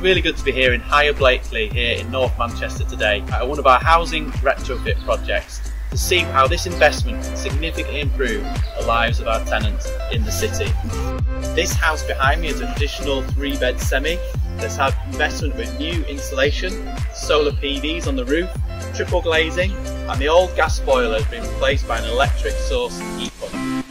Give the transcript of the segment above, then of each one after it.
really good to be here in Higher Blakely here in North Manchester today at one of our housing retrofit projects to see how this investment can significantly improve the lives of our tenants in the city. This house behind me is a traditional 3-bed semi that's had investment with new insulation, solar PVs on the roof, triple glazing, and the old gas boiler has been replaced by an electric source heat pump.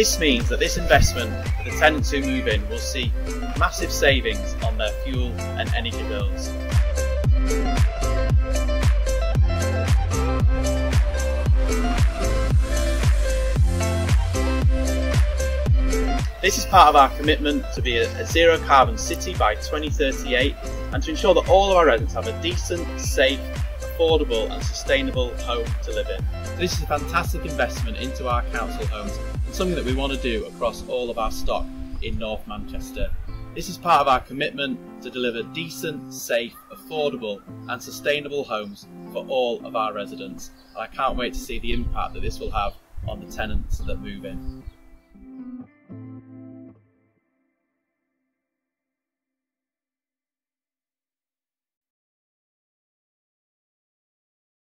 This means that this investment for the tenants who move in will see massive savings on their fuel and energy bills. This is part of our commitment to be a zero carbon city by 2038 and to ensure that all of our residents have a decent, safe, affordable and sustainable home to live in. This is a fantastic investment into our council homes and something that we want to do across all of our stock in North Manchester. This is part of our commitment to deliver decent, safe, affordable and sustainable homes for all of our residents. And I can't wait to see the impact that this will have on the tenants that move in.